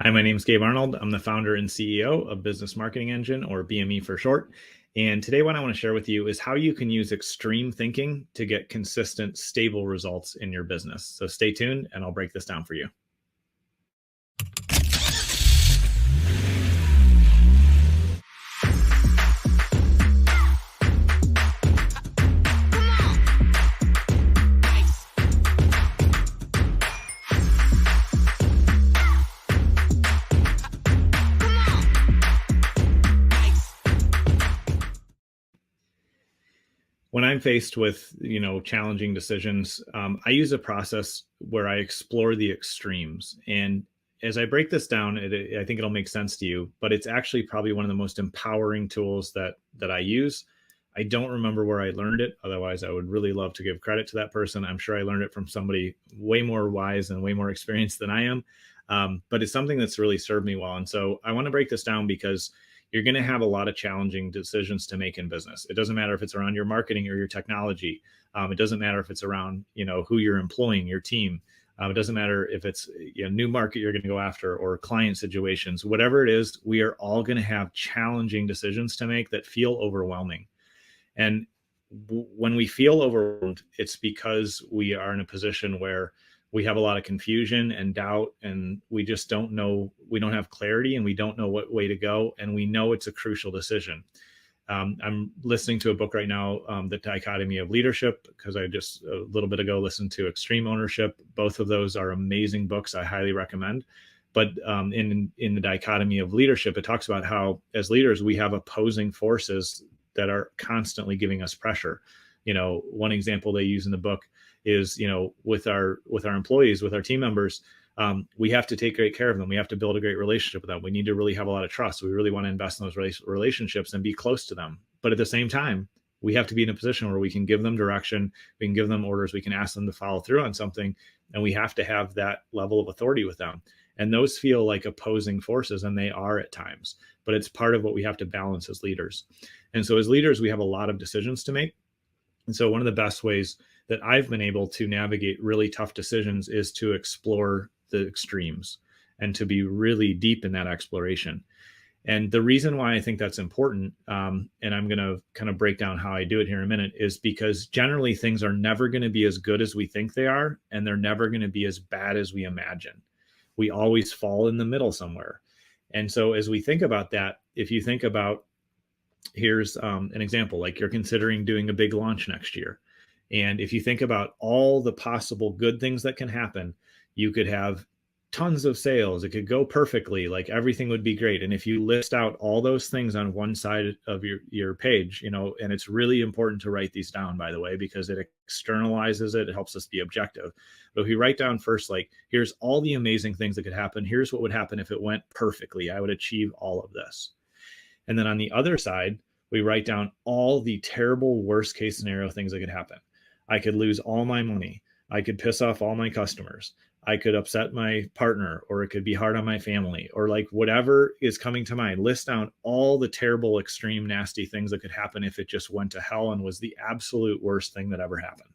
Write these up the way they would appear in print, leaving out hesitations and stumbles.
Hi, my name is Gabe Arnold. I'm the founder and CEO of Business Marketing Engine, or BME for short. And today, what I want to share with you is how you can use extreme thinking to get consistent, stable results in your business. So stay tuned, and I'll break this down for you. When I'm faced with challenging decisions, I use a process where I explore the extremes. And as I break this down, I think it'll make sense to you. But it's actually probably one of the most empowering tools that I use. I don't remember where I learned it. Otherwise, I would really love to give credit to that person. I'm sure I learned it from somebody way more wise and way more experienced than I am. But it's something that's really served me well. And so I want to break this down because you're going to have a lot of challenging decisions to make in business. It doesn't matter if it's around your marketing or your technology. It doesn't matter if it's around, who you're employing, your team. It doesn't matter if it's new market you're going to go after or client situations. Whatever it is, we are all going to have challenging decisions to make that feel overwhelming. And when we feel overwhelmed, it's because we are in a position where we have a lot of confusion and doubt, and we just don't know, we don't have clarity, and we don't know what way to go. And we know it's a crucial decision. I'm listening to a book right now, The Dichotomy of Leadership, because I just a little bit ago listened to Extreme Ownership. Both of those are amazing books. I highly recommend. But in The Dichotomy of Leadership, it talks about how as leaders, we have opposing forces that are constantly giving us pressure. One example they use in the book is, with our employees, with our team members, we have to take great care of them. We have to build a great relationship with them. We need to really have a lot of trust. We really want to invest in those relationships and be close to them. But at the same time, we have to be in a position where we can give them direction, we can give them orders, we can ask them to follow through on something, and we have to have that level of authority with them. And those feel like opposing forces, and they are at times, but it's part of what we have to balance as leaders. And so as leaders, we have a lot of decisions to make. And so one of the best ways that I've been able to navigate really tough decisions is to explore the extremes and to be really deep in that exploration. And the reason why I think that's important, and I'm going to kind of break down how I do it here in a minute, is because generally things are never going to be as good as we think they are, and they're never going to be as bad as we imagine. We always fall in the middle somewhere. And so as we think about that, if you think about, here's an example, like you're considering doing a big launch next year. And if you think about all the possible good things that can happen, you could have tons of sales. It could go perfectly, like everything would be great. And if you list out all those things on one side of your page, and it's really important to write these down, by the way, because it externalizes it. It helps us be objective. But if you write down first, like, here's all the amazing things that could happen. Here's what would happen if it went perfectly. I would achieve all of this. And then on the other side, we write down all the terrible worst case scenario things that could happen. I could lose all my money. I could piss off all my customers. I could upset my partner, or it could be hard on my family, or like whatever is coming to mind. List down all the terrible, extreme, nasty things that could happen if it just went to hell and was the absolute worst thing that ever happened.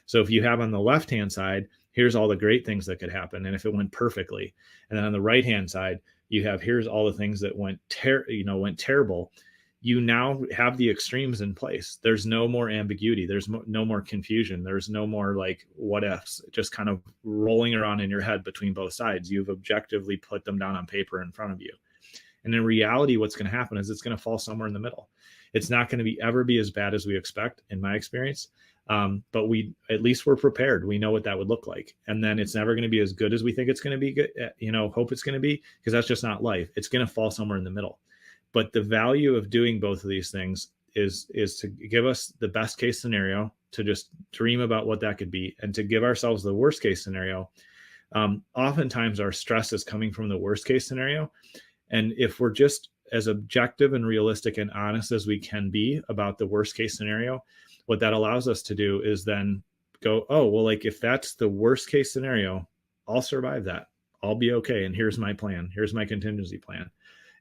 So if you have on the left-hand side, here's all the great things that could happen, and if it went perfectly. And then on the right-hand side, you have, here's all the things that went terrible. You now have the extremes in place. There's no more ambiguity. There's no more confusion. There's no more like what ifs, just kind of rolling around in your head between both sides. You've objectively put them down on paper in front of you. And in reality, what's going to happen is it's going to fall somewhere in the middle. It's not going to ever be as bad as we expect, in my experience. But at least we're prepared. We know what that would look like. And then it's never going to be as good as we think it's going to be good, hope it's going to be, because that's just not life. It's going to fall somewhere in the middle. But the value of doing both of these things is to give us the best case scenario, to just dream about what that could be, and to give ourselves the worst case scenario. Oftentimes our stress is coming from the worst case scenario. And if we're just as objective and realistic and honest as we can be about the worst case scenario, what that allows us to do is then go, oh, well, like if that's the worst case scenario, I'll survive that. I'll be okay. And here's my plan. Here's my contingency plan.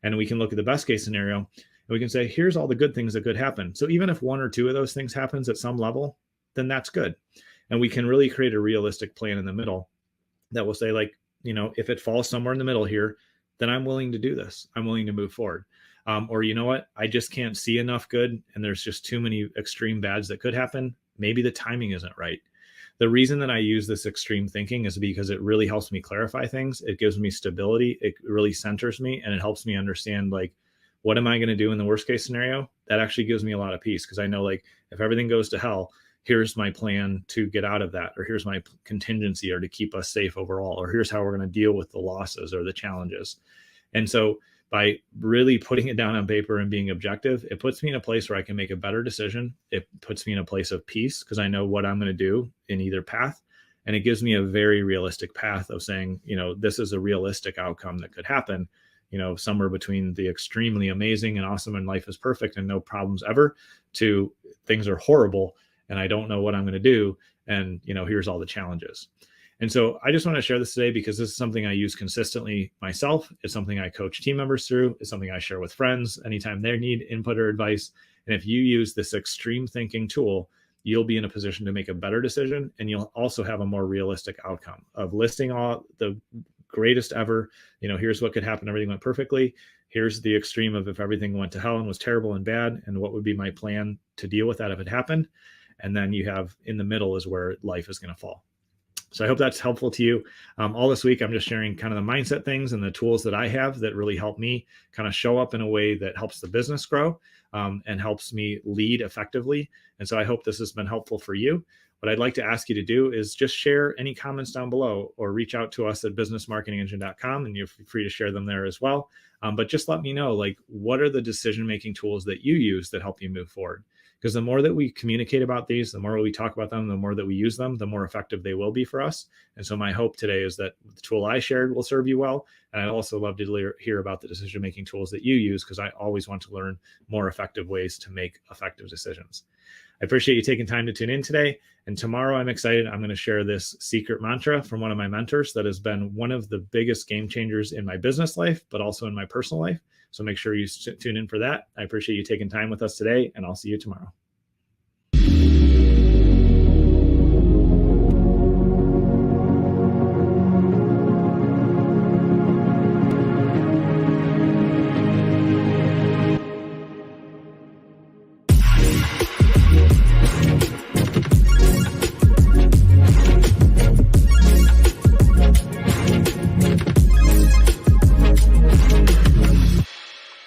And we can look at the best case scenario, and we can say, here's all the good things that could happen. So even if one or two of those things happens at some level, then that's good. And we can really create a realistic plan in the middle that will say, like, if it falls somewhere in the middle here, then I'm willing to do this. I'm willing to move forward. Or you know what? I just can't see enough good, and there's just too many extreme bads that could happen. Maybe the timing isn't right. The reason that I use this extreme thinking is because it really helps me clarify things. It gives me stability. It really centers me, and it helps me understand, like, what am I going to do in the worst case scenario? That actually gives me a lot of peace, because I know, like, if everything goes to hell, here's my plan to get out of that, or here's my contingency, or to keep us safe overall, or here's how we're going to deal with the losses or the challenges. And so by really putting it down on paper and being objective, it puts me in a place where I can make a better decision. It puts me in a place of peace because I know what I'm going to do in either path. And it gives me a very realistic path of saying, this is a realistic outcome that could happen, somewhere between the extremely amazing and awesome and life is perfect and no problems ever, to things are horrible and I don't know what I'm going to do. And, here's all the challenges. And so I just want to share this today because this is something I use consistently myself. It's something I coach team members through. It's something I share with friends anytime they need input or advice. And if you use this extreme thinking tool, you'll be in a position to make a better decision. And you'll also have a more realistic outcome of listing all the greatest ever. Here's what could happen. Everything went perfectly. Here's the extreme of if everything went to hell and was terrible and bad, and what would be my plan to deal with that if it happened. And then you have in the middle is where life is going to fall. So I hope that's helpful to you. All this week, I'm just sharing kind of the mindset things and the tools that I have that really help me kind of show up in a way that helps the business grow and helps me lead effectively. And so I hope this has been helpful for you. What I'd like to ask you to do is just share any comments down below, or reach out to us at businessmarketingengine.com, and you're free to share them there as well. But just let me know, like, what are the decision-making tools that you use that help you move forward? Because the more that we communicate about these, the more we talk about them, the more that we use them, the more effective they will be for us. And so my hope today is that the tool I shared will serve you well. And I'd also love to hear about the decision-making tools that you use, because I always want to learn more effective ways to make effective decisions. I appreciate you taking time to tune in today. And tomorrow, I'm excited. I'm going to share this secret mantra from one of my mentors that has been one of the biggest game changers in my business life, but also in my personal life. So make sure you tune in for that. I appreciate you taking time with us today, and I'll see you tomorrow.